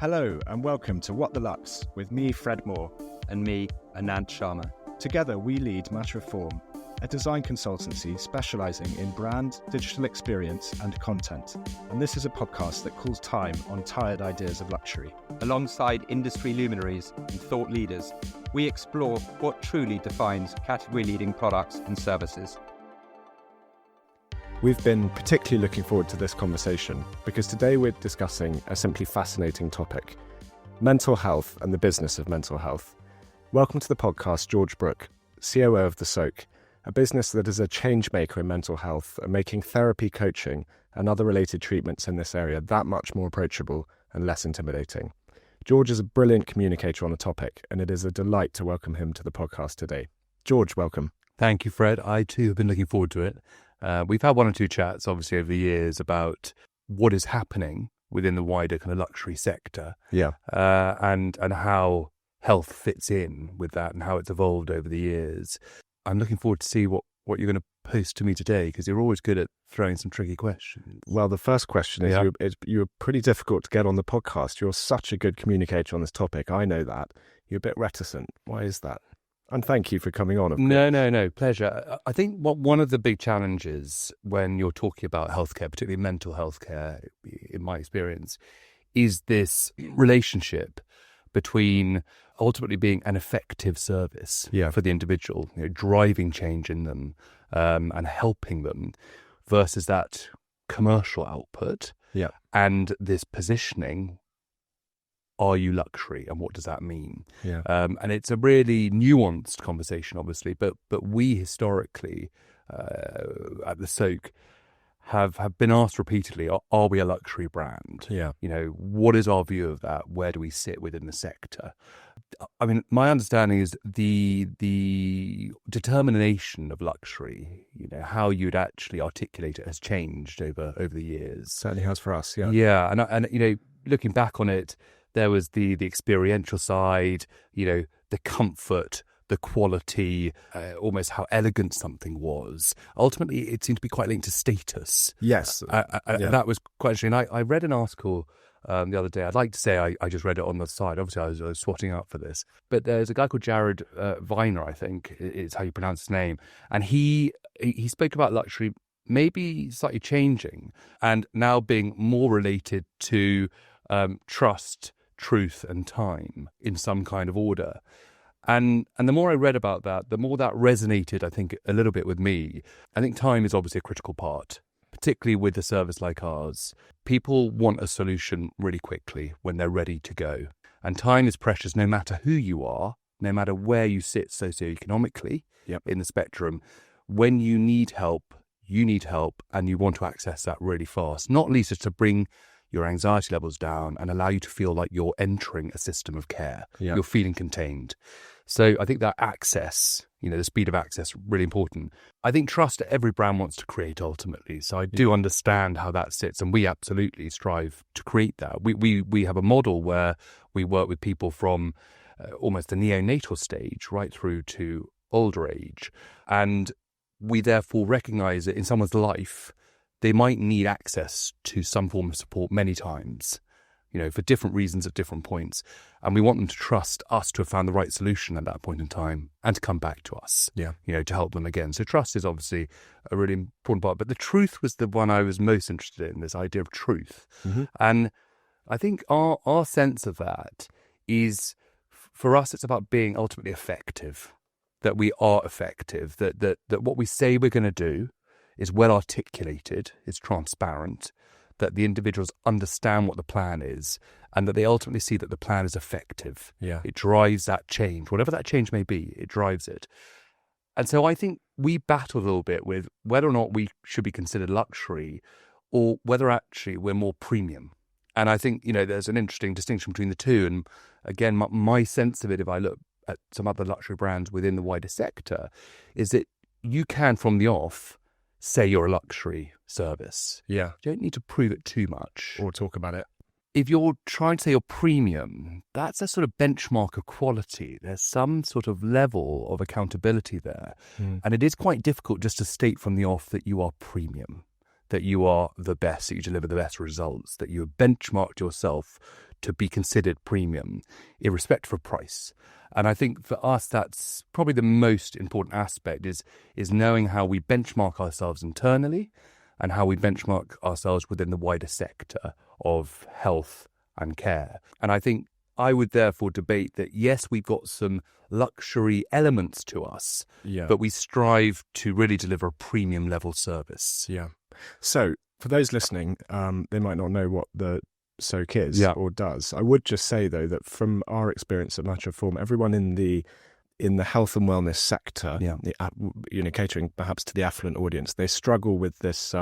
Hello and welcome to What the Lux with me, Fred Moore. And me, Anand Sharma. Together we lead Matter of Form, a design consultancy specialising in brand, digital experience and content. And this is a podcast that calls time on tired ideas of luxury. Alongside industry luminaries and thought leaders, we explore what truly defines category-leading products and services. We've been particularly looking forward to this conversation because today we're discussing a simply fascinating topic: mental health and the business of mental health. Welcome to the podcast, George Brooke, COO of The Soke, a business that is a change maker in mental health and making therapy, coaching and other related treatments in this area that much more approachable and less intimidating. George is a brilliant communicator on the topic, and it is a delight to welcome him to the podcast today. George, welcome. Thank you, Fred. I too have been looking forward to it. We've had one or two chats, obviously, over the years about what is happening within the wider kind of luxury sector, and how health fits in with that and how it's evolved over the years. I'm looking forward to see what you're going to post to me today, because you're always good at throwing some tricky questions. Well, the first question is you're pretty difficult to get on the podcast. You're such a good communicator on this topic. I know that. You're a bit reticent. Why is that? And thank you for coming on. Of course. No, pleasure. I think one of the big challenges when you're talking about healthcare, particularly mental healthcare, in my experience, is this relationship between ultimately being an effective service for the individual, driving change in them and helping them, versus that commercial output and this positioning. Are you luxury, and what does that mean? And it's a really nuanced conversation, obviously, but we historically at the Soke have been asked repeatedly, are we a luxury brand? What is our view of that? Where do we sit within the sector? I mean, my understanding is the determination of luxury, how you'd actually articulate it, has changed over the years. Certainly has for us, and looking back on it, there was the experiential side, the comfort, the quality, almost how elegant something was. Ultimately, it seemed to be quite linked to status. Yes. That was quite interesting. I read an article the other day. I'd like to say I just read it on the side. Obviously, I was swatting up for this. But there's a guy called Jared Viner, I think is how you pronounce his name. And he spoke about luxury maybe slightly changing and now being more related to trust, truth and time in some kind of order. And the more I read about that, the more that resonated, I think, a little bit with me. I think time is obviously a critical part, particularly with a service like ours. People want a solution really quickly when they're ready to go. And time is precious no matter who you are, no matter where you sit socioeconomically in the spectrum. When you need help, and you want to access that really fast, not least to bring your anxiety levels down and allow you to feel like you're entering a system of care. You're feeling contained. So I think that access, the speed of access, really important. I think trust every brand wants to create ultimately. So I do understand how that sits, and we absolutely strive to create that. We have a model where we work with people from almost the neonatal stage right through to older age. And we therefore recognize that in someone's life, they might need access to some form of support many times, for different reasons at different points. And we want them to trust us to have found the right solution at that point in time and to come back to us, to help them again. So trust is obviously a really important part. But the truth was the one I was most interested in, this idea of truth. Mm-hmm. And I think our sense of that is, for us, it's about being ultimately effective, that we are effective, that what we say we're going to do is well articulated, is transparent, that the individuals understand what the plan is, and that they ultimately see that the plan is effective. It drives that change, whatever that change may be, it drives it. And so I think we battle a little bit with whether or not we should be considered luxury or whether actually we're more premium. And I think, there's an interesting distinction between the two. And again, my sense of it, if I look at some other luxury brands within the wider sector, is that you can, from the off, say you're a luxury service. You don't need to prove it too much. Or talk about it. If you're trying to say you're premium, that's a sort of benchmark of quality. There's some sort of level of accountability there. And it is quite difficult just to state from the off that you are premium, that you are the best, that you deliver the best results, that you have benchmarked yourself to be considered premium, irrespective of price. And I think for us, that's probably the most important aspect is knowing how we benchmark ourselves internally and how we benchmark ourselves within the wider sector of health and care. And I think I would therefore debate that, yes, we've got some luxury elements to us, but we strive to really deliver a premium level service. Yeah. So for those listening, they might not know what the Soke is or does. I would just say, though, that from our experience at Matter of Form, everyone in the health and wellness sector, catering perhaps to the affluent audience, they struggle with this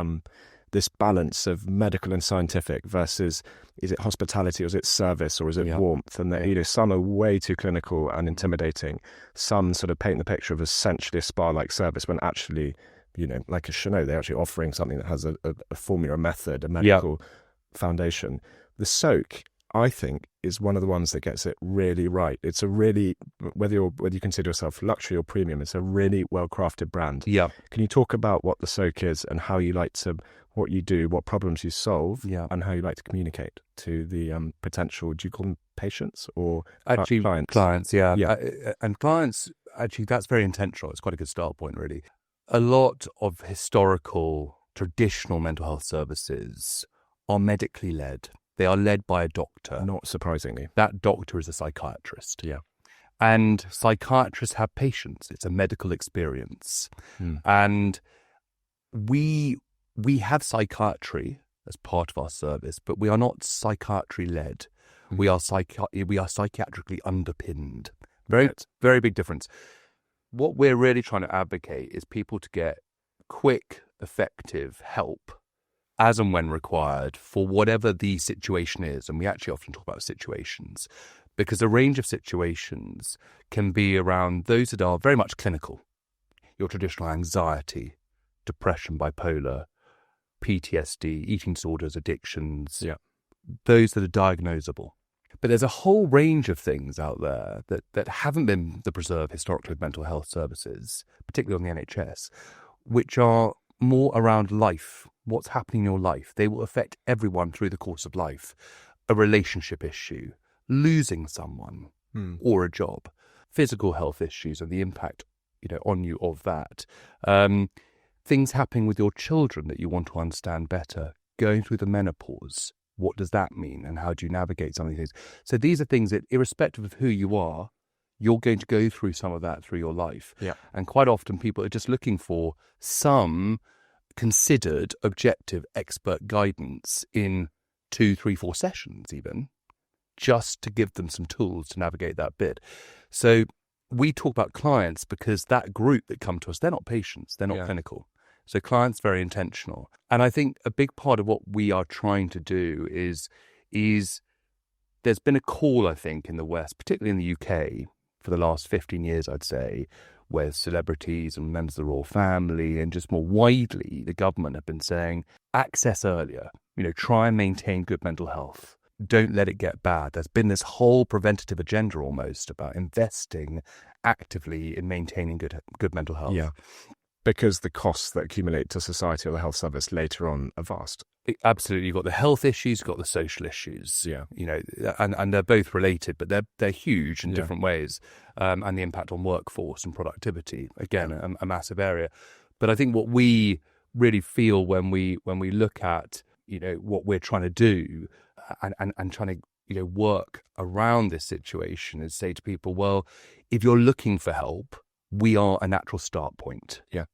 balance of medical and scientific versus, is it hospitality or is it service or is it warmth? And that, some are way too clinical and intimidating. Some sort of paint the picture of essentially a spa-like service when actually, like a Chanel, they're actually offering something that has a formula, a method, a medical foundation. The Soke, I think, is one of the ones that gets it really right. It's a really, whether you consider yourself luxury or premium, it's a really well-crafted brand. Yeah. Can you talk about what the Soke is and how you like to, what you do, what problems you solve, and how you like to communicate to the potential, do you call them patients or actually clients? Clients, and clients, actually, that's very intentional. It's quite a good start point, really. A lot of historical, traditional mental health services are medically led. They are led by a doctor. Not surprisingly. That doctor is a psychiatrist. Yeah. And psychiatrists have patients. It's a medical experience. And we have psychiatry as part of our service, but we are not psychiatry led. We are psychiatrically underpinned. Very big difference. What we're really trying to advocate is people to get quick, effective help as and when required for whatever the situation is. And we actually often talk about situations because a range of situations can be around those that are very much clinical. Your traditional anxiety, depression, bipolar, PTSD, eating disorders, addictions, those that are diagnosable. But there's a whole range of things out there that haven't been the preserve historically of mental health services, particularly on the NHS, which are more around life, what's happening in your life. They will affect everyone through the course of life. A relationship issue, losing someone or a job, physical health issues and the impact on you of that. Things happening with your children that you want to understand better, going through the menopause. What does that mean and how do you navigate some of these things? So these are things that, irrespective of who you are, you're going to go through some of that through your life. Yeah. And quite often people are just looking for some considered objective expert guidance in 2, 3, 4 sessions even, just to give them some tools to navigate that bit. So we talk about clients because that group that come to us, they're not patients, they're not clinical. So clients very intentional. And I think a big part of what we are trying to do is there's been a call, I think, in the West, particularly in the UK, for the last 15 years, I'd say, where celebrities and members of the royal family and just more widely, the government have been saying, access earlier, try and maintain good mental health. Don't let it get bad. There's been this whole preventative agenda almost about investing actively in maintaining good mental health. Yeah. Because the costs that accumulate to society or the health service later on are vast. Absolutely. You've got the health issues, you've got the social issues. Yeah. And they're both related, but they're huge in different ways. And the impact on workforce and productivity, again, a massive area. But I think what we really feel when we look at, what we're trying to do and trying to, work around this situation is say to people, well, if you're looking for help, we are a natural start point. Yeah.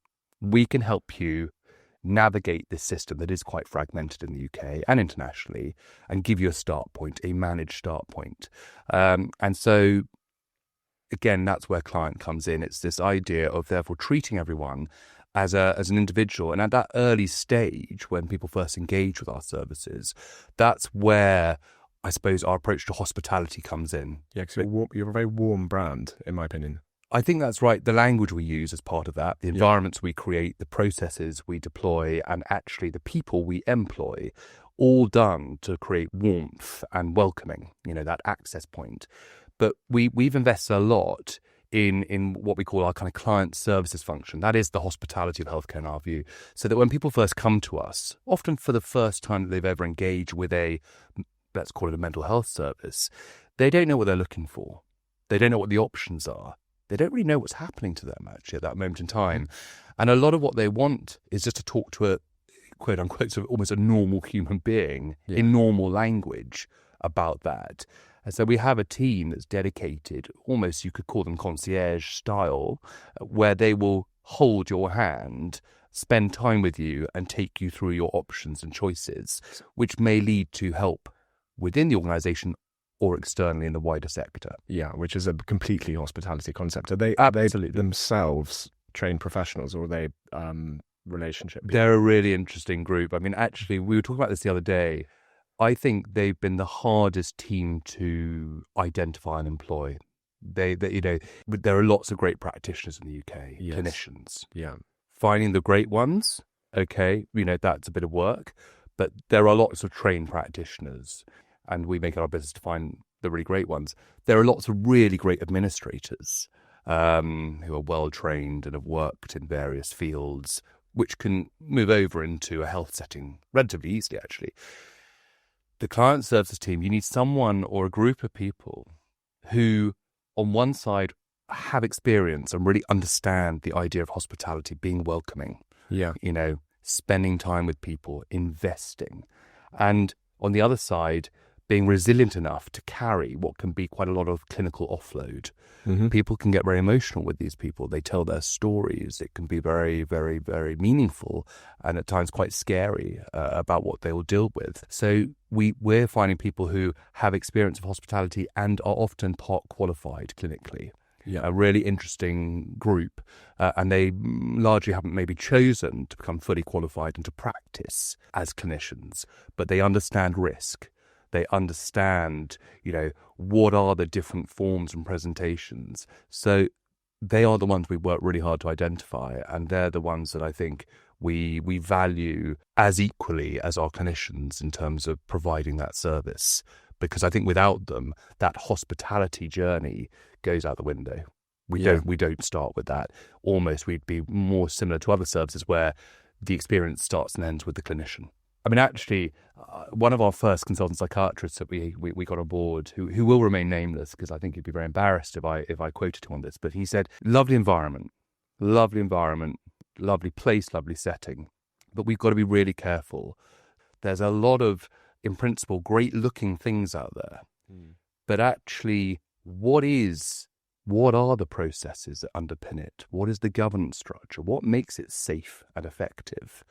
We can help you navigate this system that is quite fragmented in the UK and internationally and give you a start point, a managed start point. And so, again, that's where client comes in. It's this idea of therefore treating everyone as an individual. And at that early stage, when people first engage with our services, that's where I suppose our approach to hospitality comes in. Yeah, because you're a very warm brand, in my opinion. I think that's right. The language we use as part of that, the environments we create, the processes we deploy, and actually the people we employ, all done to create warmth and welcoming, that access point. But we've invested a lot in what we call our kind of client services function. That is the hospitality of healthcare in our view. So that when people first come to us, often for the first time that they've ever engaged with a let's call it a mental health service, they don't know what they're looking for. They don't know what the options are. They don't really know what's happening to them actually at that moment in time. And a lot of what they want is just to talk to a quote unquote sort of almost a normal human being in normal language about that. And so we have a team that's dedicated, almost you could call them concierge style, where they will hold your hand, spend time with you and take you through your options and choices, which may lead to help within the organisation or externally in the wider sector. Yeah, which is a completely hospitality concept. Are they themselves trained professionals, or are they relationship people? They're a really interesting group. I mean, actually, we were talking about this the other day. I think they've been the hardest team to identify and employ. They there are lots of great practitioners in the UK, clinicians. Yeah. Finding the great ones, okay, that's a bit of work, but there are lots of trained practitioners, and we make it our business to find the really great ones. There are lots of really great administrators who are well trained and have worked in various fields, which can move over into a health setting relatively easily, actually. The client services team, you need someone or a group of people who, on one side, have experience and really understand the idea of hospitality, being welcoming, spending time with people, investing. And on the other side, being resilient enough to carry what can be quite a lot of clinical offload. Mm-hmm. People can get very emotional with these people. They tell their stories. It can be very, very, very meaningful and at times quite scary about what they will deal with. So we're finding people who have experience of hospitality and are often part qualified clinically. Yeah. A really interesting group. And they largely haven't maybe chosen to become fully qualified and to practice as clinicians, but they understand risk. They understand, what are the different forms and presentations. So they are the ones we work really hard to identify, and they're the ones that I think we value as equally as our clinicians in terms of providing that service. Because I think without them, that hospitality journey goes out the window. We don't start with that. Almost we'd be more similar to other services where the experience starts and ends with the clinician. I mean, actually, one of our first consultant psychiatrists that we got on board, who will remain nameless because I think he'd be very embarrassed if I quoted him on this, but he said, lovely environment, lovely place, lovely setting, but we've got to be really careful. There's a lot of, in principle, great-looking things out there, but actually, what are the processes that underpin it? What is the governance structure? What makes it safe and effective?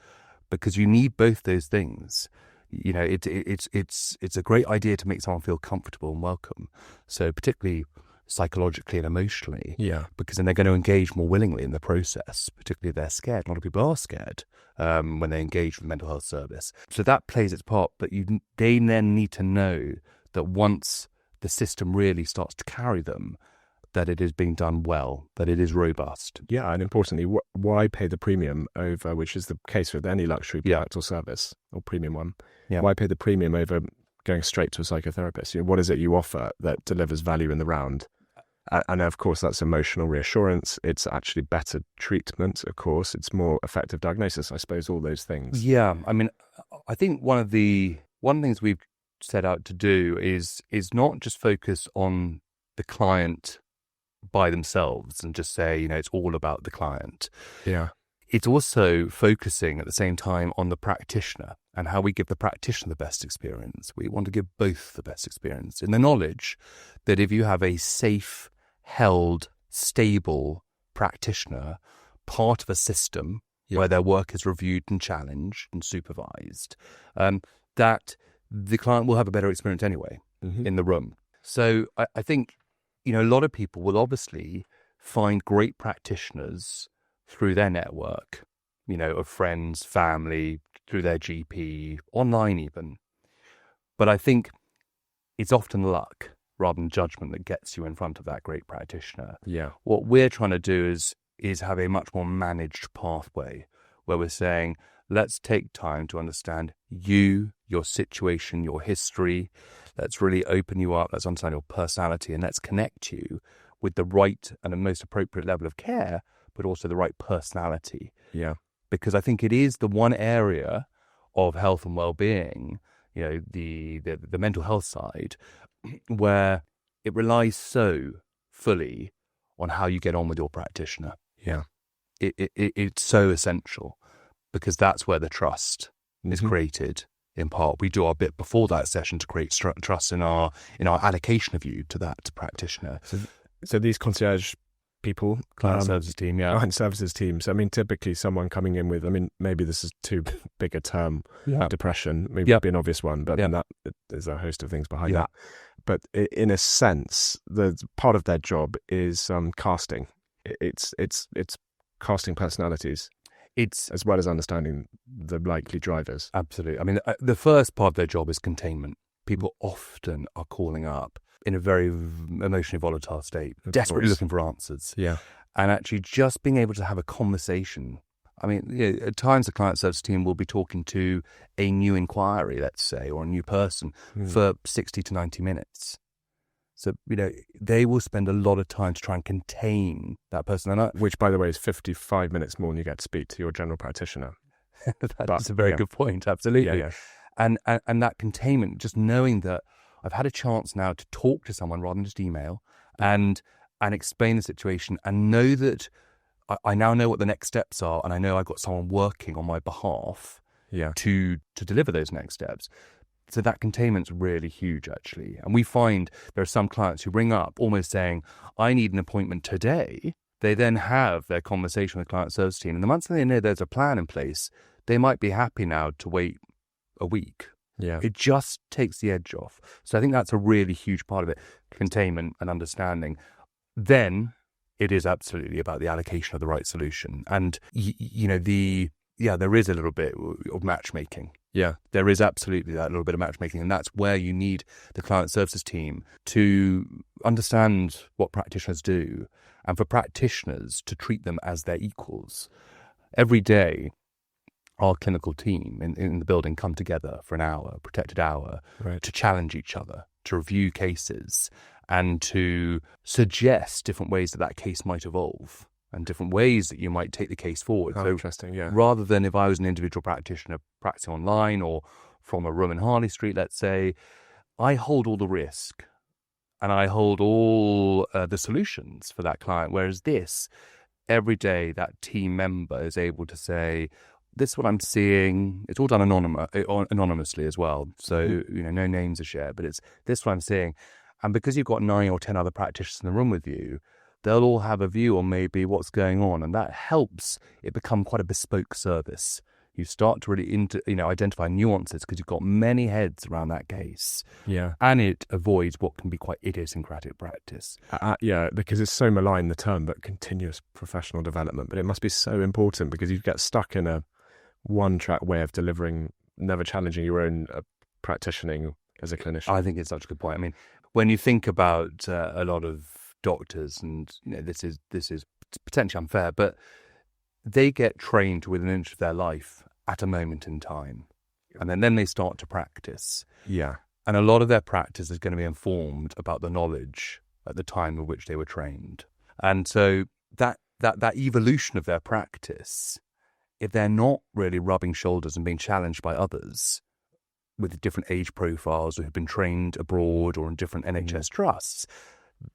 Because you need both those things. It's a great idea to make someone feel comfortable and welcome. So particularly psychologically and emotionally. Yeah. Because then they're going to engage more willingly in the process, particularly if they're scared. A lot of people are scared when they engage with mental health service. So that plays its part, but they then need to know that once the system really starts to carry them, that it is being done well, that it is robust. Yeah, and importantly, why pay the premium over, which is the case with any luxury product or service, or premium one, why pay the premium over going straight to a psychotherapist? What is it you offer that delivers value in the round? And of course, that's emotional reassurance. It's actually better treatment, of course. It's more effective diagnosis, I suppose, all those things. Yeah, I mean, I think one of the things we've set out to do is not just focus on the client by themselves and just say, it's all about the client. Yeah. It's also focusing at the same time on the practitioner and how we give the practitioner the best experience. We want to give both the best experience in the knowledge that if you have a safe, held, stable practitioner, part of a system where their work is reviewed and challenged and supervised, that the client will have a better experience anyway in the room. So I think, a lot of people will obviously find great practitioners through their network, of friends, family, through their GP, online even. But I think it's often luck rather than judgment that gets you in front of that great practitioner. Yeah. What we're trying to do is have a much more managed pathway where we're saying, let's take time to understand you, your situation, your history. Let's really open you up. Let's understand your personality, and let's connect you with the right and the most appropriate level of care, but also the right personality. Yeah. Because I think it is the one area of health and well-being the mental health side, where it relies so fully on how you get on with your practitioner. Yeah. It's so essential, because that's where the trust is created. In part, we do our bit before that session to create trust in our allocation of you to that practitioner. So these concierge people, client services team, client services teams. I mean, typically someone coming in with, I mean, maybe this is too big a term, depression, maybe be an obvious one, but that there's a host of things behind that. But in a sense, the part of their job is casting. It's casting personalities. It's as well as understanding the likely drivers. Absolutely. I mean, the first part of their job is containment. People often are calling up in a very emotionally volatile state, desperately looking for answers. Yeah. And actually just being able to have a conversation. I mean, at times the client service team will be talking to a new inquiry, let's say, or a new person for 60 to 90 minutes. So, they will spend a lot of time to try and contain that person. Which, by the way, is 55 minutes more than you get to speak to your general practitioner. That's a very good point. Absolutely. Yeah. And that containment, just knowing that I've had a chance now to talk to someone rather than just email and explain the situation, and know that I now know what the next steps are, and I know I've got someone working on my behalf to deliver those next steps. So that containment's really huge, actually. And we find there are some clients who ring up almost saying, I need an appointment today. They then have their conversation with the client service team. And the months they know there's a plan in place, they might be happy now to wait a week. Yeah. It just takes the edge off. So I think that's a really huge part of it, containment and understanding. Then it is absolutely about the allocation of the right solution. And, there is a little bit of matchmaking. Yeah, there is absolutely that little bit of matchmaking, and that's where you need the client services team to understand what practitioners do, and for practitioners to treat them as their equals. Every day, our clinical team in the building come together for an hour, protected hour, to challenge each other, to review cases, and to suggest different ways that case might evolve, and different ways that you might take the case forward. So interesting, yeah. Rather than if I was an individual practitioner practicing online or from a room in Harley Street, let's say, I hold all the risk and I hold all the solutions for that client. Whereas every day that team member is able to say, this is what I'm seeing. It's all done anonymously as well. So, no names are shared, but it's this is what I'm seeing. And because you've got 9 or 10 other practitioners in the room with you, they'll all have a view on maybe what's going on, and that helps it become quite a bespoke service. You start to really identify nuances because you've got many heads around that case. Yeah. And it avoids what can be quite idiosyncratic practice. Because it's so maligned, the term, but continuous professional development. But it must be so important, because you get stuck in a one-track way of delivering, never challenging your own practitioning as a clinician. I think it's such a good point. I mean, when you think about a lot of doctors, and this is potentially unfair, but they get trained to within an inch of their life at a moment in time, and then they start to practice. Yeah. And a lot of their practice is going to be informed about the knowledge at the time at which they were trained. And so that evolution of their practice, if they're not really rubbing shoulders and being challenged by others with different age profiles who have been trained abroad or in different NHS trusts,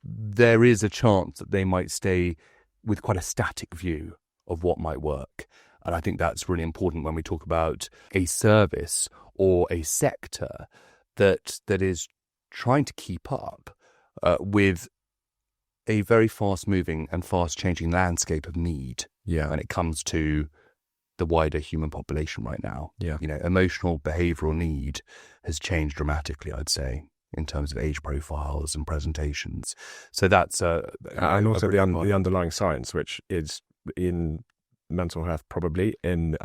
there is a chance that they might stay with quite a static view of what might work. And I think that's really important when we talk about a service or a sector that is trying to keep up with a very fast-moving and fast-changing landscape of need when it comes to the wider human population right now. Yeah. Emotional, behavioural need has changed dramatically, I'd say, in terms of age profiles and presentations. So that's and also the underlying science, which is in mental health, probably in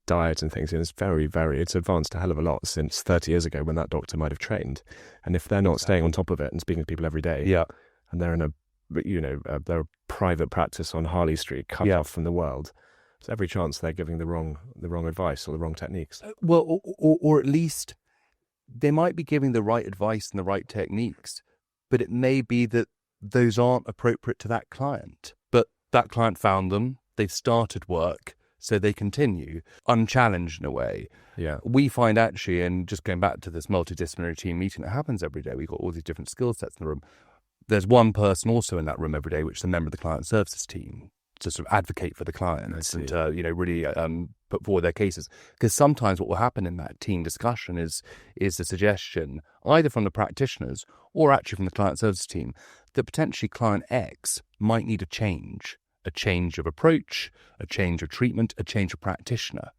diet and things, and it's very, very, it's advanced a hell of a lot since 30 years ago when that doctor might have trained. And if they're not staying on top of it and speaking to people every day, and they're in they're a private practice on Harley Street, cut off from the world, there's every chance they're giving the wrong advice or the wrong techniques. Well, or at least they might be giving the right advice and the right techniques, but it may be that those aren't appropriate to that client. But that client found them, they've started work, so they continue unchallenged in a way. Yeah. We find actually, and just going back to this multidisciplinary team meeting that happens every day, we've got all these different skill sets in the room. There's one person also in that room every day, which is a member of the client services team, to sort of advocate for the clients and really put forward their cases. Because sometimes what will happen in that team discussion is a suggestion either from the practitioners or actually from the client services team that potentially client X might need a change of approach, a change of treatment, a change of practitioner.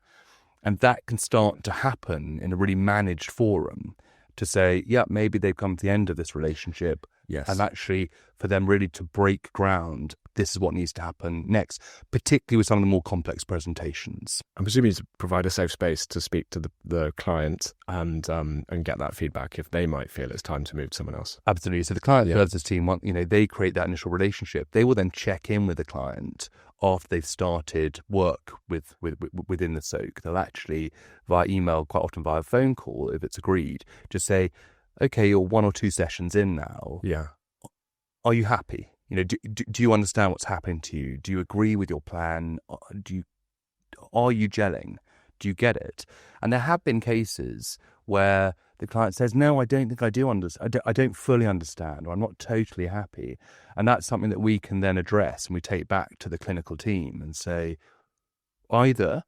And that can start to happen in a really managed forum to say, yeah, maybe they've come to the end of this relationship. Yes. And actually for them really to break ground, this is what needs to happen next, particularly with some of the more complex presentations. I'm presuming to provide a safe space to speak to the client and get that feedback if they might feel it's time to move to someone else. Absolutely. So the client services team, they create that initial relationship. They will then check in with the client after they've started work within the Soke. They'll actually, via email, quite often via phone call, if it's agreed, just say, okay, you're 1 or 2 sessions in now. Yeah. Are you happy? Do you understand what's happening to you? Do you agree with your plan? Are you gelling? Do you get it? And there have been cases where the client says, no, I don't think I do understand. I don't fully understand, or I'm not totally happy. And that's something that we can then address and we take back to the clinical team and say, either,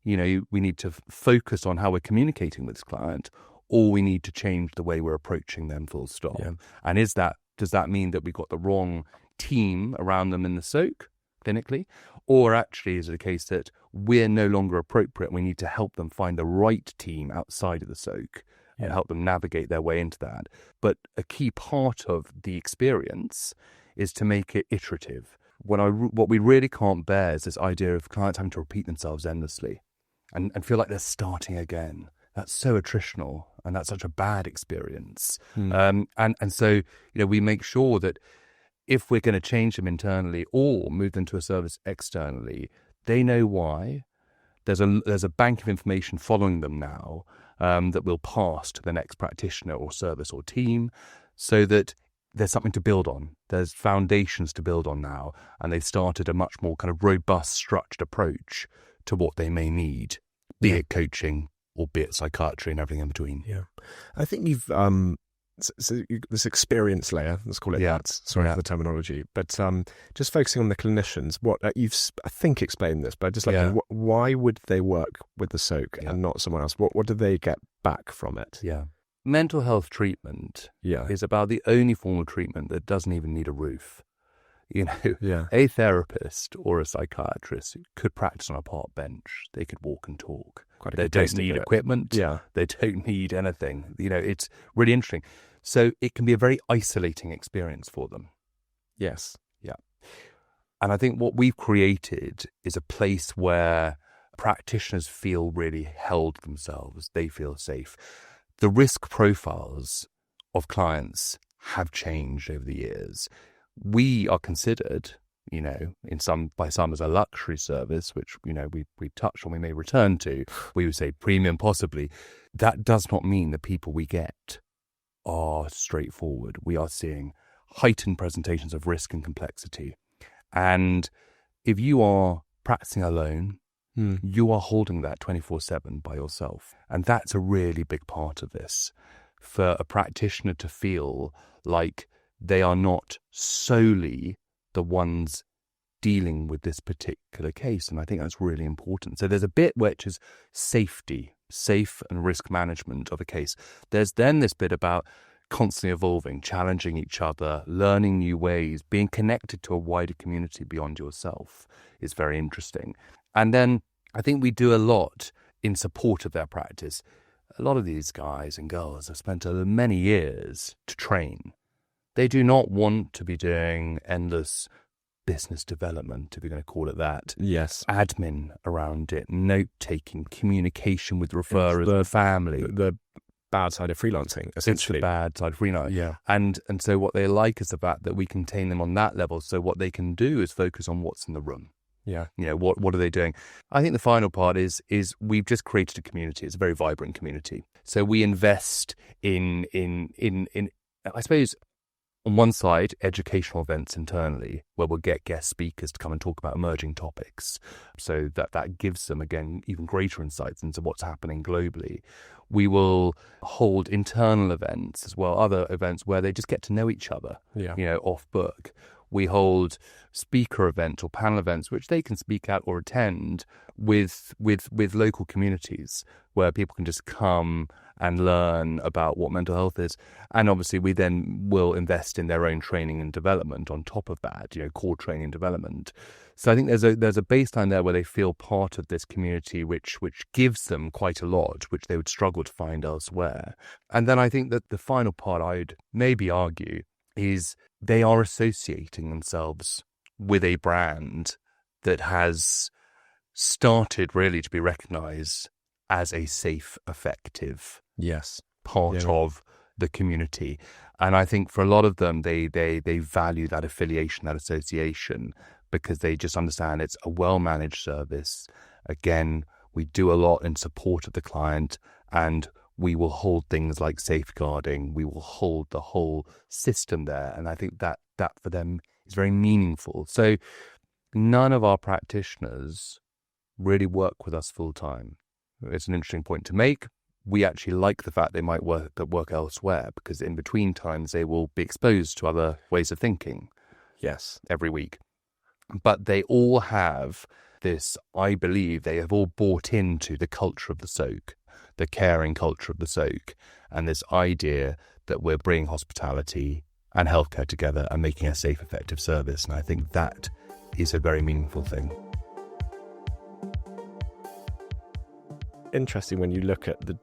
we need to focus on how we're communicating with this client, or we need to change the way we're approaching them, full stop. Yeah. And does that mean that we've got the wrong team around them in the Soke clinically? Or actually is it a case that we're no longer appropriate? We need to help them find the right team outside of the Soke and help them navigate their way into that. But a key part of the experience is to make it iterative. What we really can't bear is this idea of clients having to repeat themselves endlessly and feel like they're starting again. That's so attritional, and that's such a bad experience. And so, we make sure that if we're going to change them internally or move them to a service externally, they know why. There's a bank of information following them now that will pass to the next practitioner or service or team, so that there's something to build on. There's foundations to build on now, and they've started a much more kind of robust, structured approach to what they may need, be it coaching, albeit psychiatry and everything in between. Yeah. I think you've, this experience layer, let's call it that, sorry for the terminology, but just focusing on the clinicians, you've, I think, explained this, but just why would they work with the Soke and not someone else? What do they get back from it? Yeah. Mental health treatment is about the only form of treatment that doesn't even need a roof. A therapist or a psychiatrist could practice on a park bench. They could walk and talk. They don't need equipment. Yeah. They don't need anything. It's really interesting. So it can be a very isolating experience for them. Yes. Yeah. And I think what we've created is a place where practitioners feel really held themselves. They feel safe. The risk profiles of clients have changed over the years. We are considered, by some as a luxury service, which, we touched on, we may return to. We would say premium possibly. That does not mean the people we get are straightforward. We are seeing heightened presentations of risk and complexity. And if you are practicing alone, you are holding that 24/7 by yourself. And that's a really big part of this. For a practitioner to feel like they are not solely the ones dealing with this particular case. And I think that's really important. So there's a bit which is safe and risk management of a case. There's then this bit about constantly evolving, challenging each other, learning new ways, being connected to a wider community beyond yourself is very interesting. And then I think we do a lot in support of their practice. A lot of these guys and girls have spent many years to train. They do not want to be doing endless business development, if you're going to call it that. Yes. Admin around it, note-taking, communication with referrers, the family. The bad side of freelancing, essentially. It's the bad side of freelancing. Yeah. And so what they like is the fact that we contain them on that level. So what they can do is focus on what's in the room. Yeah. What are they doing? I think the final part is we've just created a community. It's a very vibrant community. So we invest in I suppose, on one side, educational events internally, where we'll get guest speakers to come and talk about emerging topics. So that gives them, again, even greater insights into what's happening globally. We will hold internal events as well, other events where they just get to know each other, off book. We hold speaker events or panel events, which they can speak at or attend with local communities where people can just come and learn about what mental health is. And obviously we then will invest in their own training and development on top of that, core training and development. So I think there's a baseline there where they feel part of this community, which gives them quite a lot, which they would struggle to find elsewhere. And then I think that the final part I'd maybe argue is they are associating themselves with a brand that has started really to be recognized as a safe, effective part of the community. And I think for a lot of them, they value that affiliation, that association, because they just understand it's a well-managed service. Again, we do a lot in support of the client, and we will hold things like safeguarding. We will hold the whole system there. And I think that for them is very meaningful. So none of our practitioners really work with us full time. It's an interesting point to make. We actually like the fact they might work elsewhere, because in between times they will be exposed to other ways of thinking. Yes. Every week. But they all have this, I believe they have all bought into the culture of the Soke, the caring culture of the Soke, and this idea that we're bringing hospitality and healthcare together and making a safe, effective service. And I think that is a very meaningful thing. Interesting when you look at the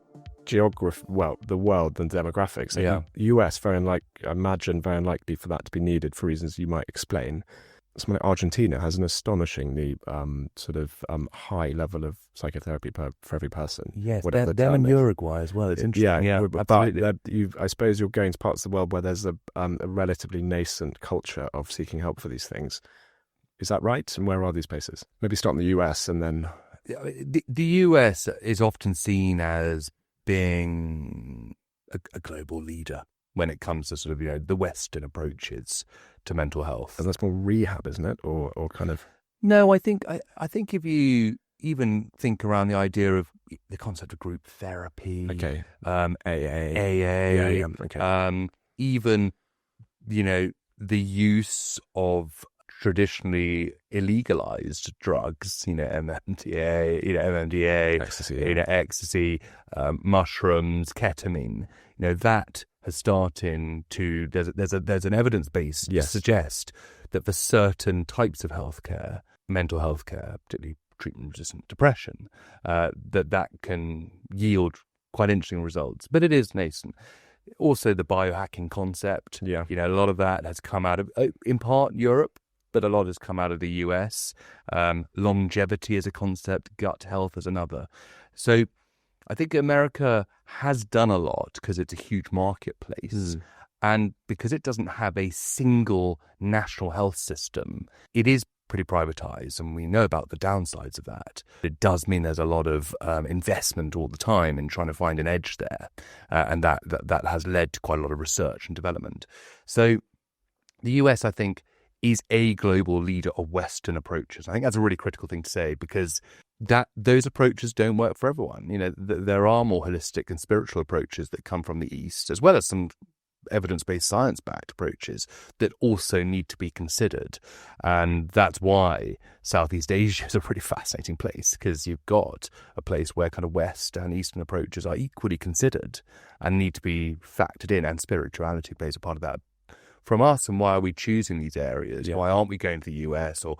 geography, the world and demographics. Yeah. US, very unlikely for that to be needed for reasons you might explain. Someone like Argentina has an astonishingly high level of psychotherapy for every person. Yes, them in Uruguay as well. It's interesting. Yeah, but I suppose you're going to parts of the world where there's a relatively nascent culture of seeking help for these things. Is that right? And where are these places? Maybe start in the US and then... The US is often seen as being a global leader when it comes to sort of, the Western approaches to mental health. And that's more rehab, isn't it? Or kind of... No, I think if you even think around the idea of the concept of group therapy, okay, AA, okay, even, the use of traditionally illegalized drugs, MMDA, ecstasy, mushrooms, ketamine, that has started to, there's an evidence base to suggest that for certain types of healthcare, mental health care, particularly treatment-resistant depression, that can yield quite interesting results. But it is nascent. Also, the biohacking concept, a lot of that has come out of, in part, Europe, but a lot has come out of the US. Longevity as a concept, gut health as another. So I think America has done a lot because it's a huge marketplace. And because it doesn't have a single national health system, it is pretty privatized, and we know about the downsides of that. It does mean there's a lot of investment all the time in trying to find an edge there, and that has led to quite a lot of research and development. So the US, I think, is a global leader of Western approaches. I think that's a really critical thing to say, because those approaches don't work for everyone. There are more holistic and spiritual approaches that come from the East, as well as some evidence-based, science-backed approaches that also need to be considered. And that's why Southeast Asia is a pretty fascinating place, because you've got a place where kind of West and Eastern approaches are equally considered and need to be factored in, and spirituality plays a part of that. From us, and why are we choosing these areas? Why aren't we going to the US or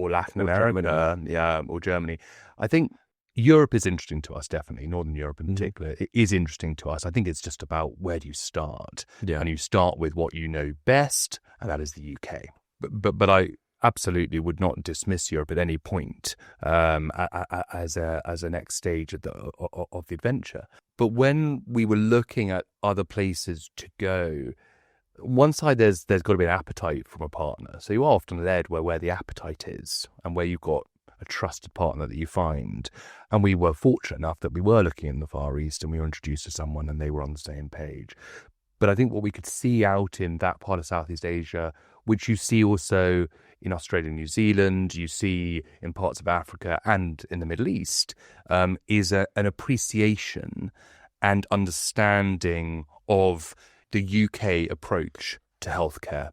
Latin America, or Germany? I think Europe is interesting to us, definitely. Northern Europe in particular, it is interesting to us. I think it's just about where do you start? And you start with what you know best, and that is the UK. But I absolutely would not dismiss Europe at any point as a next stage of the adventure. But when we were looking at other places to go, one side there's got to be an appetite from a partner. So you are often led where the appetite is, and where you've got a trusted partner that you find. And we were fortunate enough that we were looking in the Far East, and we were introduced to someone and they were on the same page. But I think what we could see out in that part of Southeast Asia, which you see also in Australia and New Zealand, you see in parts of Africa and in the Middle East, is an appreciation and understanding of the UK approach to healthcare.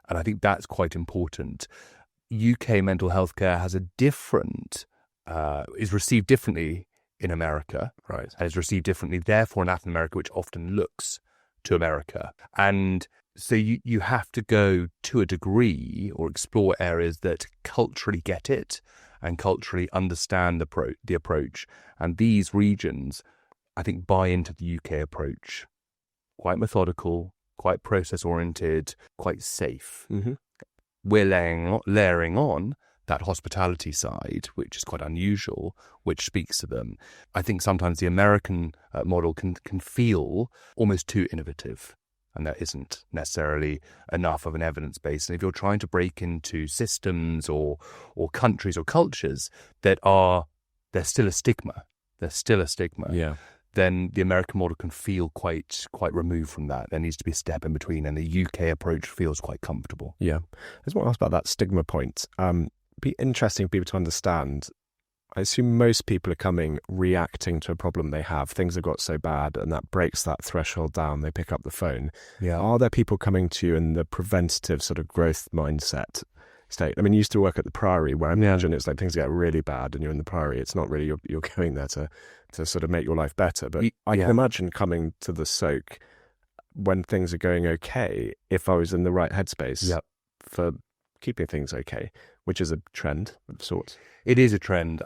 And I think that's quite important. UK mental health care has a different, is received differently in America, Right. and is received differently, therefore, in Latin America, which often looks to America. And so you have to go to a degree or explore areas that culturally get it and culturally understand the approach. And these regions, I think, buy into the UK approach. Quite methodical, quite process-oriented, quite safe. Mm-hmm. We're layering on that hospitality side, which is quite unusual, which speaks to them. I think sometimes the American model can feel almost too innovative, and there isn't necessarily enough of an evidence base. And if you're trying to break into systems or countries or cultures there's still a stigma, Yeah. then the American model can feel quite removed from that. There needs to be a step in between, and the UK approach feels quite comfortable. Yeah. I just want to ask about that stigma point. Be interesting for people to understand. I assume most people are coming reacting to a problem they have. Things have got so bad, and that breaks that threshold down. They pick up the phone. Yeah. Are there people coming to you in the preventative sort of growth mindset state? I mean, you used to work at the Priory, where I imagine it's like things get really bad and you're in the Priory. It's not really you're going there to sort of make your life better. But I can imagine coming to the Soke when things are going okay, if I was in the right headspace for keeping things okay, which is a trend of sorts. It is a trend.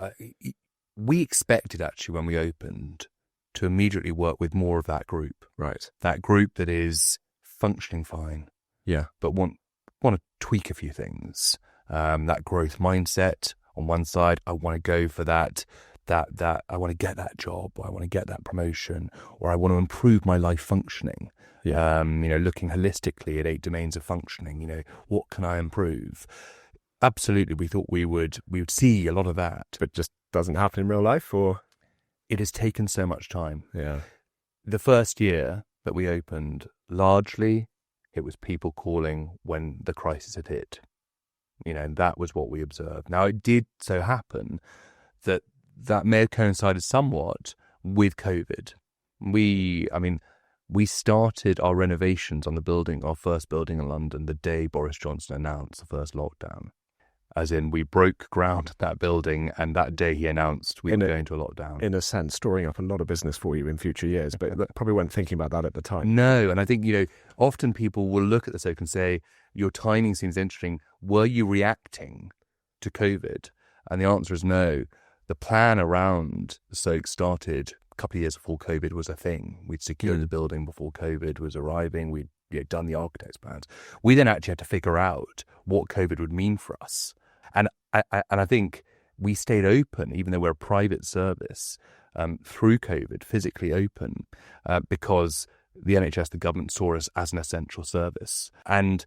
We expected, actually, when we opened, to immediately work with more of that group. Right. That group that is functioning fine. Yeah. But want to tweak a few things. That growth mindset on one side, I want to go for that I want to get that job, or I want to get that promotion, or I want to improve my life functioning. Yeah. Looking holistically at 8 domains of functioning, what can I improve? Absolutely, we thought we would see a lot of that. But just doesn't happen in real life, or? It has taken so much time. Yeah. The first year that we opened, largely, it was people calling when the crisis had hit. And that was what we observed. Now, it did so happen that may have coincided somewhat with COVID. We started our renovations on our first building in London, the day Boris Johnson announced the first lockdown. As in, we broke ground at that building, and that day he announced we were going to a lockdown. In a sense, storing up a lot of business for you in future years, but probably weren't thinking about that at the time. No, and I think, often people will look at the Soke and say, your timing seems interesting. Were you reacting to COVID? And the answer is no. The plan around the Soke started a couple of years before COVID was a thing. We'd secured the building before COVID was arriving. We'd done the architect's plans. We then actually had to figure out what COVID would mean for us. And I think we stayed open, even though we're a private service, through COVID, physically open, because the NHS, the government, saw us as an essential service. And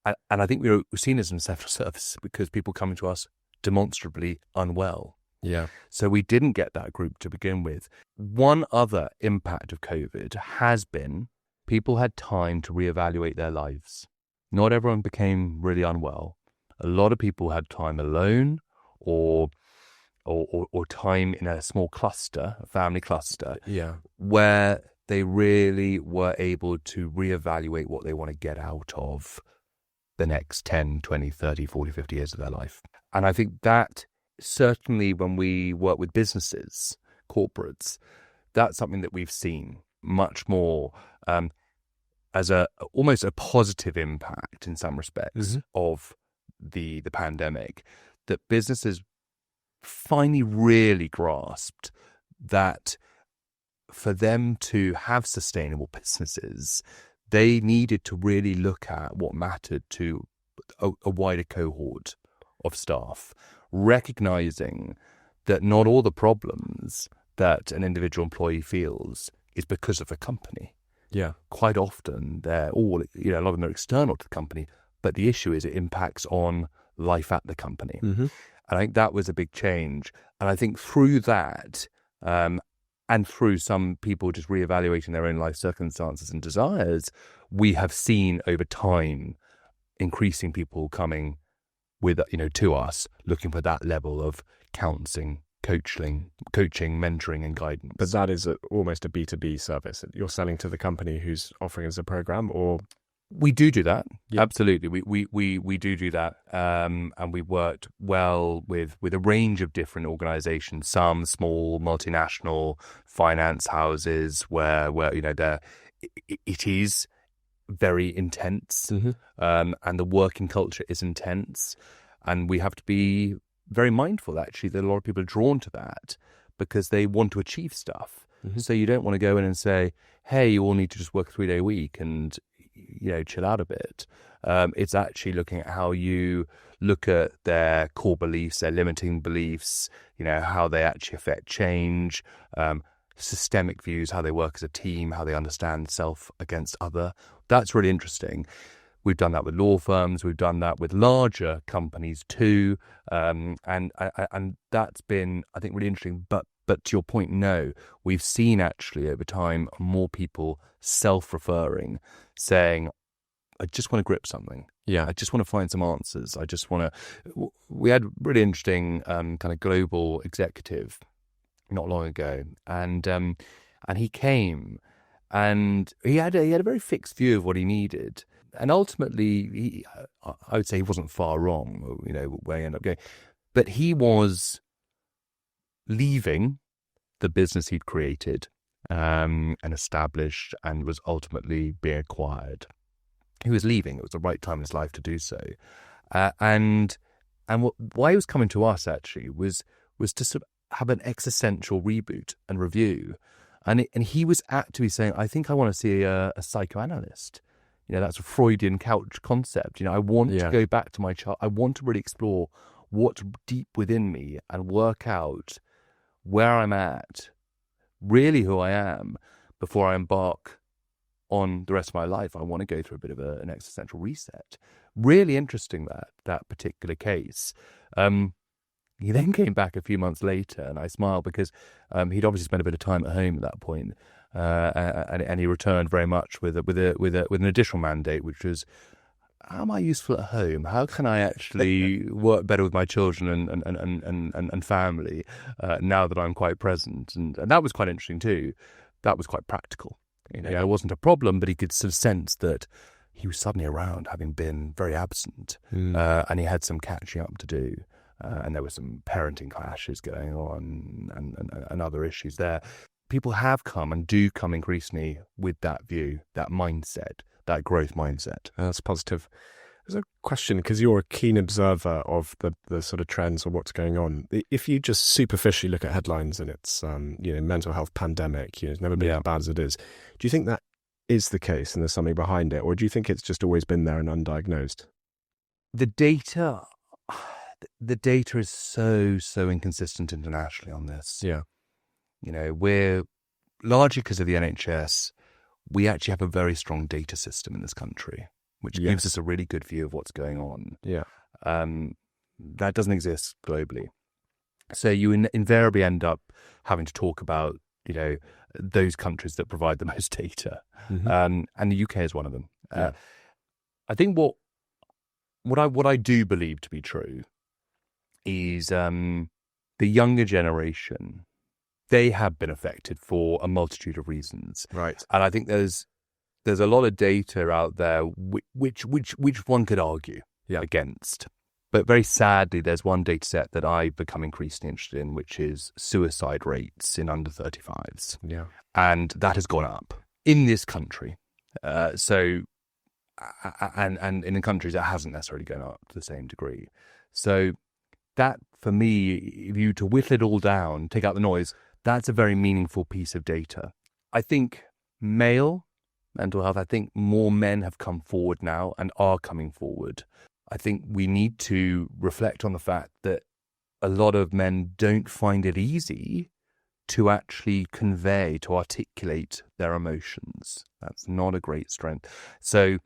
I think we were seen as an essential service because people coming to us demonstrably unwell. Yeah. So we didn't get that group to begin with. One other impact of COVID has been people had time to reevaluate their lives. Not everyone became really unwell. A lot of people had time alone or time in a small cluster, a family cluster, where they really were able to reevaluate what they want to get out of the next 10, 20, 30, 40, 50 years of their life. And I think that certainly when we work with businesses, corporates, that's something that we've seen much more as almost a positive impact in some respects of the pandemic, that businesses finally really grasped that for them to have sustainable businesses, they needed to really look at what mattered to a wider cohort of staff, recognizing that not all the problems that an individual employee feels is because of the company. Yeah. Quite often they're all, a lot of them are external to the company, but the issue is it impacts on life at the company. And I think that was a big change. And I think through that, and through some people just reevaluating their own life circumstances and desires, we have seen over time increasing people coming with, to us, looking for that level of counselling, coaching, mentoring and guidance. But that is almost a B2B service. You're selling to the company who's offering as a program, or... We do that. Yeah. Absolutely. We do that. And we've worked well with a range of different organizations, some small multinational finance houses where it is very intense, and the working culture is intense. And we have to be very mindful, actually, that a lot of people are drawn to that because they want to achieve stuff. So you don't want to go in and say, hey, you all need to just work a 3-day week and chill out a bit. It's actually looking at how you look at their core beliefs, their limiting beliefs, how they actually affect change, systemic views, how they work as a team, how they understand self against other. That's really interesting. We've done that with law firms. We've done that with larger companies too, and that's been, I think, really interesting. But to your point, no, we've seen actually over time more people self-referring, saying, I just want to grip something. Yeah. I just want to find some answers. I just want to... We had a really interesting kind of global executive not long ago, and he came and he had a very fixed view of what he needed. And ultimately, I would say he wasn't far wrong, where he ended up going. But he was leaving the business he'd created and established and was ultimately being acquired. He was leaving. It was the right time in his life to do so. And why he was coming to us, actually, was to sort of have an existential reboot and review. And he was actually saying, I think I want to see a psychoanalyst. That's a Freudian couch concept. I want to go back to my child. I want to really explore what's deep within me and work out where I'm at, really who I am, before I embark on the rest of my life. I want to go through a bit of an existential reset. Really interesting, that particular case. He then came back a few months later, and I smiled because he'd obviously spent a bit of time at home at that point. And he returned very much with an additional mandate, which was, how am I useful at home? How can I actually work better with my children and family now that I'm quite present? And that was quite interesting too. That was quite practical. It wasn't a problem, but he could sort of sense that he was suddenly around, having been very absent, and he had some catching up to do. And there were some parenting clashes going on and other issues there. People have come and do come increasingly with that view, that mindset, that growth mindset. That's positive. There's a question, because you're a keen observer of the sort of trends or what's going on. If you just superficially look at headlines and it's, mental health pandemic, it's never been as bad as it is. Do you think that is the case and there's something behind it? Or do you think it's just always been there and undiagnosed? The data is so inconsistent internationally on this. Yeah. We're largely because of the NHS, we actually have a very strong data system in this country, which gives us a really good view of what's going on. Yeah. That doesn't exist globally. So you invariably end up having to talk about, those countries that provide the most data. And the UK is one of them. I think what I do believe to be true is the younger generation, they have been affected for a multitude of reasons. Right. And I think there's a lot of data out there which one could argue against. But very sadly, there's one data set that I've become increasingly interested in, which is suicide rates in under 35s. Yeah. And that has gone up in this country. And in countries, it hasn't necessarily gone up to the same degree. So that, for me, if you to whittle it all down, take out the noise, that's a very meaningful piece of data. I think male mental health, I think more men have come forward now and are coming forward. I think we need to reflect on the fact that a lot of men don't find it easy to actually convey, to articulate their emotions. That's not a great strength. So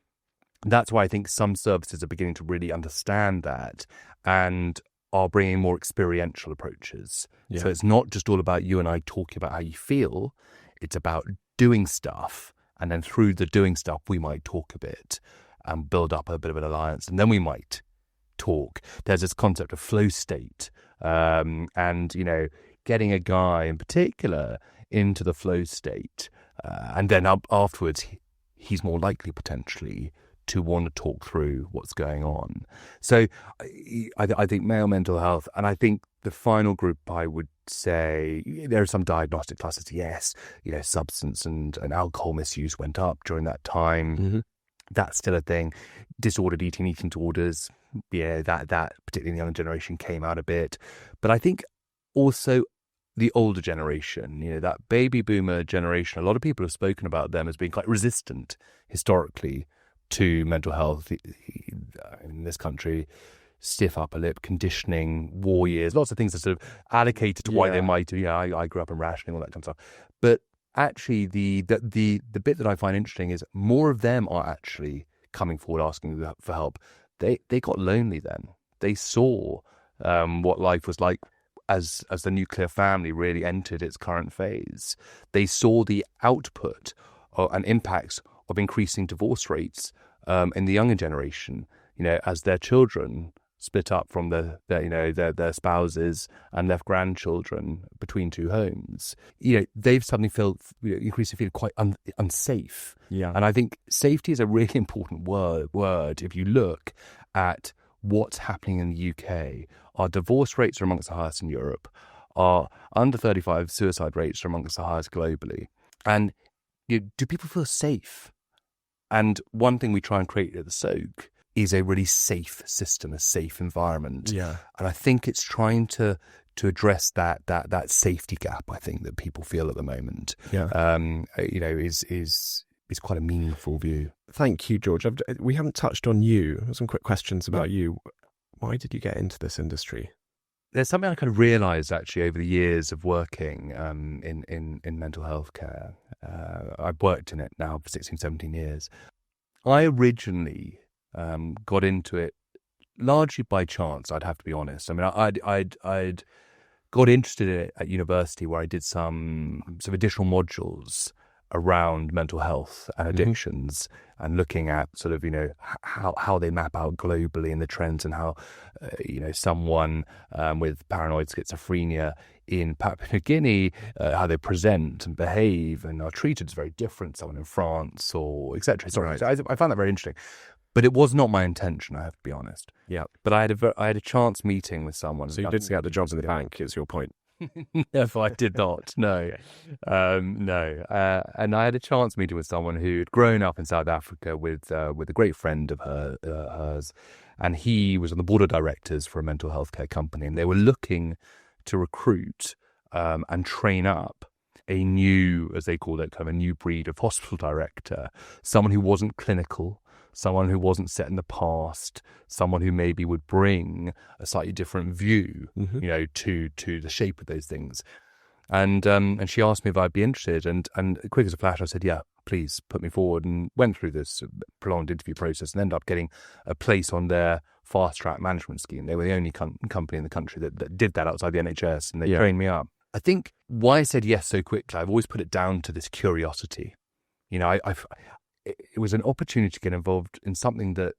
that's why I think some services are beginning to really understand that and are bringing more experiential approaches. Yeah. So it's not just all about you and I talking about how you feel. It's about doing stuff. And then through the doing stuff, we might talk a bit and build up a bit of an alliance. And then we might talk. There's this concept of flow state. And, you know, getting a guy in particular into the flow state. And then afterwards, he's more likely potentially to want to talk through what's going on. So I think male mental health, and I think the final group I would say, there are some diagnostic classes, yes, you know, substance and alcohol misuse went up during that time. Mm-hmm. That's still a thing. Disordered eating disorders, yeah, that particularly in the younger generation came out a bit. But I think also the older generation, you know, that baby boomer generation, a lot of people have spoken about them as being quite resistant historically to mental health in this country. Stiff upper lip, conditioning, war years, lots of things are sort of allocated to why they might do. Yeah, I grew up in rationing, all that kind of stuff. But actually, the bit that I find interesting is more of them are actually coming forward asking for help. They got lonely then. They saw what life was like as the nuclear family really entered its current phase. They saw the output and impacts of increasing divorce rates in the younger generation, you know, as their children split up from their spouses and left grandchildren between two homes. You know, they've suddenly increasingly feel quite unsafe. Yeah. And I think safety is a really important word. If you look at what's happening in the UK, our divorce rates are amongst the highest in Europe. Our under 35 suicide rates are amongst the highest globally. And do people feel safe? And one thing we try and create at the Soke is a really safe system, a safe environment. Yeah. And I think it's trying to address that safety gap, I think, that people feel at the moment. Yeah. You know, is quite a meaningful view. Thank you, George. We haven't touched on you. Some quick questions about you. Why did you get into this industry? There's something I kind of realised actually over the years of working in mental health care. I've worked in it now for 16, 17 years. I originally got into it largely by chance, I'd have to be honest. I mean, I'd got interested in it at university where I did some additional modules around mental health and addictions and looking at sort of, you know, how they map out globally and the trends and how, you know, someone with paranoid schizophrenia in Papua New Guinea, how they present and behave and are treated is very different, someone in France or et cetera. Right. So I found that very interesting. But it was not my intention, I have to be honest. Yeah. But I had a chance meeting with someone. So you didn't get the jobs in the bank, is your point? No, I did not. No. And I had a chance meeting with someone who had grown up in South Africa with a great friend of hers, and he was on the board of directors for a mental health care company, and they were looking to recruit and train up a new, as they call it, kind of a new breed of hospital director, someone who wasn't clinical, someone who wasn't set in the past, someone who maybe would bring a slightly different view, you know, to the shape of those things. And she asked me if I'd be interested, and quick as a flash, I said, yeah, please put me forward, and went through this prolonged interview process and ended up getting a place on their fast track management scheme. They were the only company in the country that did that outside the NHS, and they trained me up. I think why I said yes so quickly, I've always put it down to this curiosity. You know, it was an opportunity to get involved in something that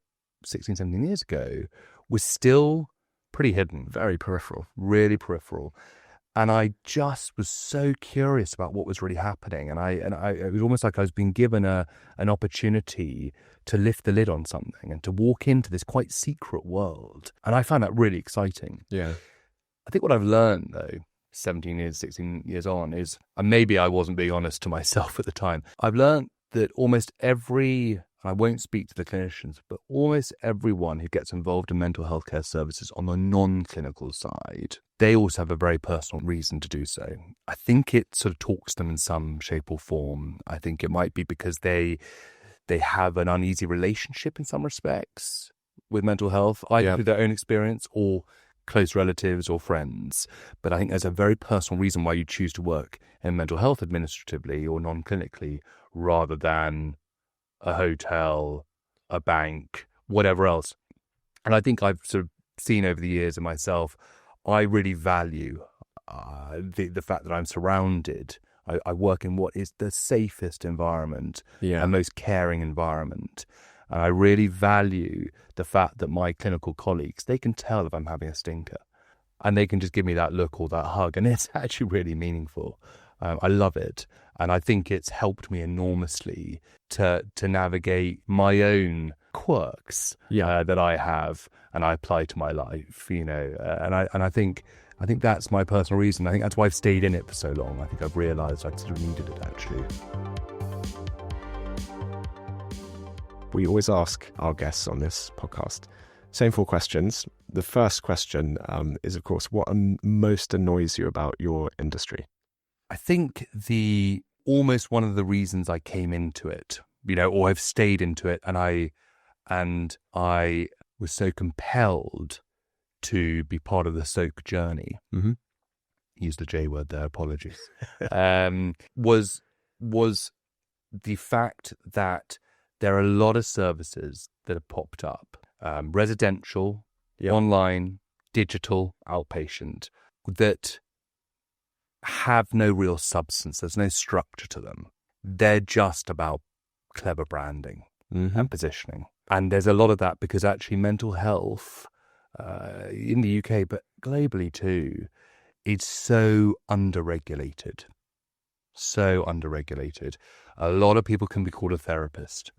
16, 17 years ago was still pretty hidden. Very peripheral. Really peripheral. And I just was so curious about what was really happening. And it was almost like I was being given an opportunity to lift the lid on something and to walk into this quite secret world. And I found that really exciting. Yeah. I think what I've learned, though, 16 years on, is, and maybe I wasn't being honest to myself at the time, I've learned that almost every, I won't speak to the clinicians, but almost everyone who gets involved in mental health care services on the non-clinical side, they also have a very personal reason to do so. I think it sort of talks to them in some shape or form. I think it might be because they have an uneasy relationship in some respects with mental health, either through their own experience or close relatives or friends. But I think there's a very personal reason why you choose to work in mental health administratively or non-clinically rather than a hotel, a bank, whatever else. And I think I've sort of seen over the years in myself, I really value the fact that I'm surrounded. I work in what is the safest environment and most caring environment. And I really value the fact that my clinical colleagues, they can tell if I'm having a stinker and they can just give me that look or that hug. And it's actually really meaningful. I love it. And I think it's helped me enormously to navigate my own quirks that I have and I apply to my life, and I think that's my personal reason. I think that's why I've stayed in it for so long. I think I've realised I sort of needed it, actually. We always ask our guests on this podcast same 4 questions. The first question is, of course, what most annoys you about your industry? I think almost one of the reasons I came into it, or I've stayed into it, and I was so compelled to be part of the Soke journey. Mm-hmm. Use the J word there, apologies. was the fact that there are a lot of services that have popped up, residential, online, digital, outpatient, that have no real substance. There's no structure to them. They're just about clever branding and positioning. And there's a lot of that because actually mental health in the UK, but globally too, it's so underregulated. So underregulated. A lot of people can be called a therapist.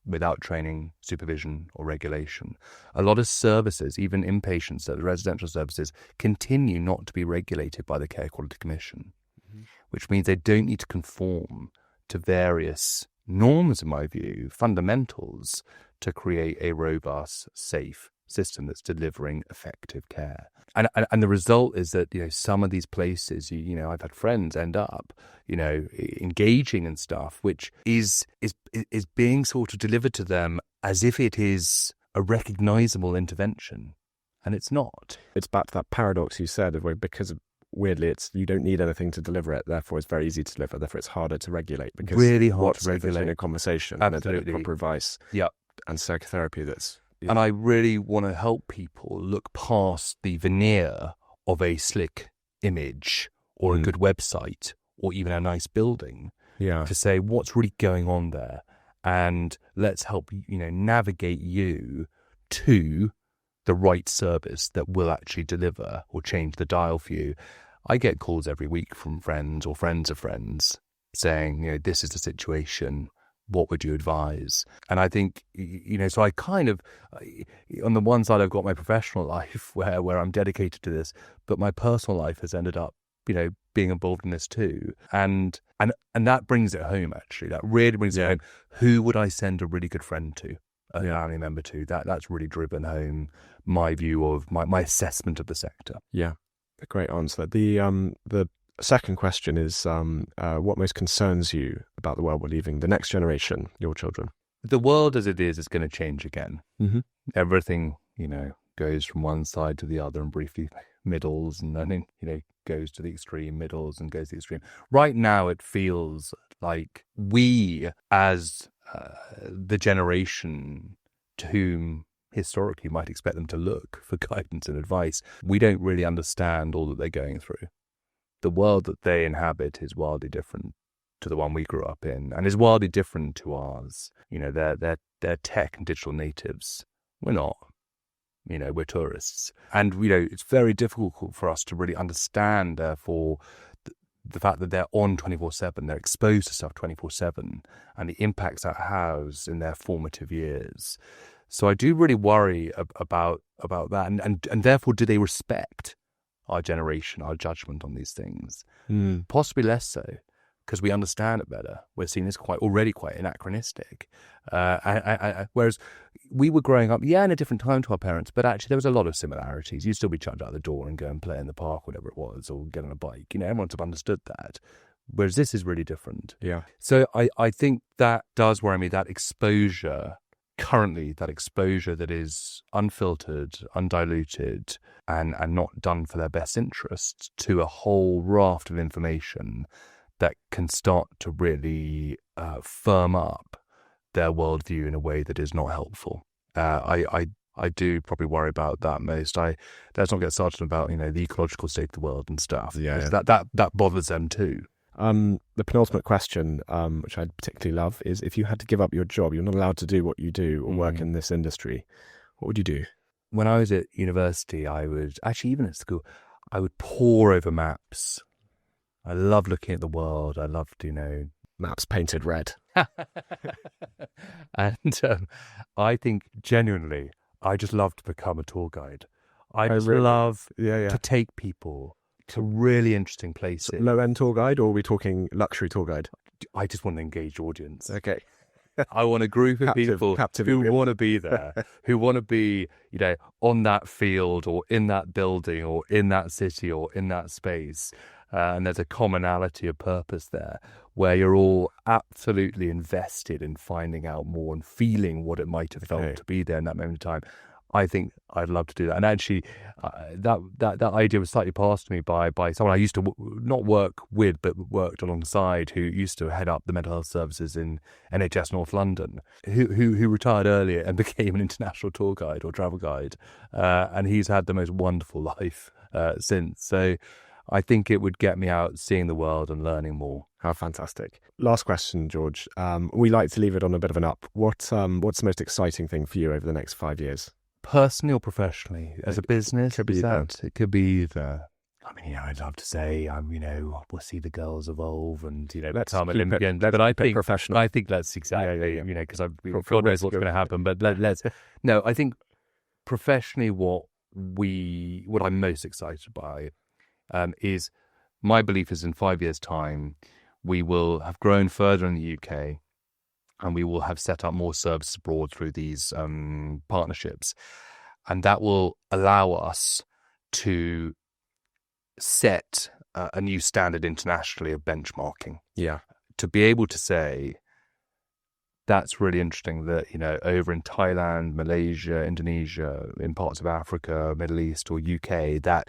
Without training, supervision, or regulation. A lot of services, even inpatient services, residential services, continue not to be regulated by the Care Quality Commission, which means they don't need to conform to various norms, in my view, fundamentals, to create a robust, safe system that's delivering effective care. And the result is that, some of these places, I've had friends end up, engaging in stuff, which is being sort of delivered to them as if it is a recognizable intervention. And it's not. It's back to that paradox you said, where because weirdly, you don't need anything to deliver it, therefore it's very easy to deliver, therefore it's harder to regulate. Because really hard to regulate. In a conversation, absolutely, and proper advice, and psychotherapy that's... And I really want to help people look past the veneer of a slick image or a good website or even a nice building to say what's really going on there. And let's help, navigate you to the right service that will actually deliver or change the dial for you. I get calls every week from friends or friends of friends saying, this is the situation. What would you advise? And I think, so I kind of, on the one side, I've got my professional life where I'm dedicated to this, but my personal life has ended up, being involved in this too. And that brings it home, actually. That really brings it home. Who would I send a really good friend to, a family member to? That's really driven home my view of my assessment of the sector. Yeah, a great answer. The second question is, what most concerns you about the world we're leaving the next generation, your children? The world as it is going to change again. Mm-hmm. Everything, goes from one side to the other and briefly middles, and then, goes to the extreme, middles, and goes to the extreme. Right now, it feels like we, as the generation to whom historically might expect them to look for guidance and advice, we don't really understand all that they're going through. The world that they inhabit is wildly different to the one we grew up in, and is wildly different to ours. They're tech and digital natives. We're not. We're tourists. And, it's very difficult for us to really understand, therefore, the fact that they're on 24/7, they're exposed to stuff 24/7, and the impacts that has in their formative years. So I do really worry about that, and therefore, do they respect our generation, our judgment on these things? Possibly less so, because we understand it better. We're seen as already quite anachronistic. Whereas we were growing up, in a different time to our parents, but actually there was a lot of similarities. You'd still be chucked out the door and go and play in the park, whatever it was, or get on a bike. Everyone sort of understood that. Whereas this is really different. Yeah. So I think that does worry me, that exposure. Currently, that exposure that is unfiltered, undiluted, and not done for their best interests to a whole raft of information that can start to really firm up their worldview in a way that is not helpful. I I do probably worry about that most. Let's not get started about, the ecological state of the world and stuff. Yeah. That bothers them too. The penultimate question, which I particularly love, is if you had to give up your job, you're not allowed to do what you do or work in this industry, what would you do? When I was at university, even at school, I would pore over maps. I loved looking at the world. I loved, Maps painted red. And I think genuinely, I just love to become a tour guide. I just love to take people to really interesting places. Low-end tour guide, or are we talking luxury tour guide? I just want an engaged audience. Okay. I want a group of people who want to be there, who want to be, on that field or in that building or in that city or in that space. And there's a commonality of purpose there where you're all absolutely invested in finding out more and feeling what it might have felt to be there in that moment of time. I think I'd love to do that. And actually, that idea was slightly passed to me by someone I used to not work with, but worked alongside, who used to head up the mental health services in NHS North London, who retired earlier and became an international tour guide or travel guide. And he's had the most wonderful life since. So I think it would get me out seeing the world and learning more. How fantastic. Last question, George. We like to leave it on a bit of an up. What's the most exciting thing for you over the next 5 years? Personally or professionally? As a business? It could be that. It could be either. I mean, I'd love to say, we'll see the girls evolve and, become Olympians. But I think professional. I think that's exactly, because God knows what's going to happen. But no, I think professionally what I'm most excited by is my belief is in 5 years' time, we will have grown further in the UK and we will have set up more services abroad through these partnerships. And that will allow us to set a new standard internationally of benchmarking. Yeah. To be able to say, that's really interesting that, over in Thailand, Malaysia, Indonesia, in parts of Africa, Middle East or UK, that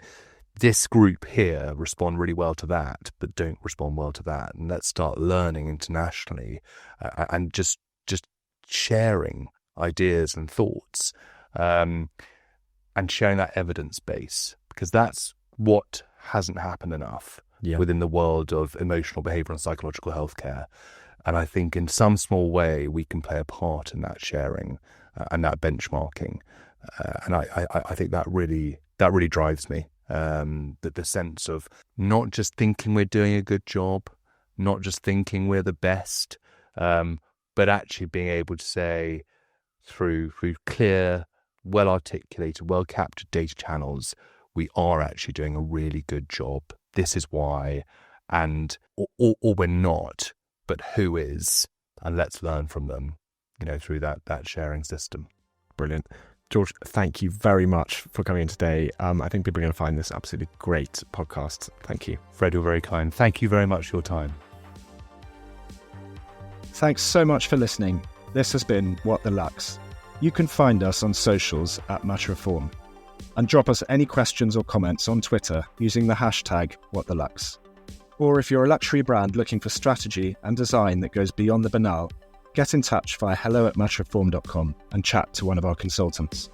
this group here respond really well to that, but don't respond well to that. And let's start learning internationally and just sharing ideas and thoughts and sharing that evidence base, because that's what hasn't happened enough within the world of emotional, behavioural and psychological healthcare. And I think in some small way we can play a part in that sharing and that benchmarking. And I think that really drives me. That the sense of not just thinking we're doing a good job, not just thinking we're the best, but actually being able to say through clear, well-articulated, well-captured data channels, we are actually doing a really good job. This is why, and or we're not, but who is, and let's learn from them, through that sharing system. Brilliant. George, thank you very much for coming in today. I think people are going to find this absolutely great podcast. Thank you. Fred, you're very kind. Thank you very much for your time. Thanks so much for listening. This has been What the Lux. You can find us on socials at Much Reform and drop us any questions or comments on Twitter using the hashtag #WhatTheLux. Or if you're a luxury brand looking for strategy and design that goes beyond the banal, get in touch via hello@muchreform.com and chat to one of our consultants.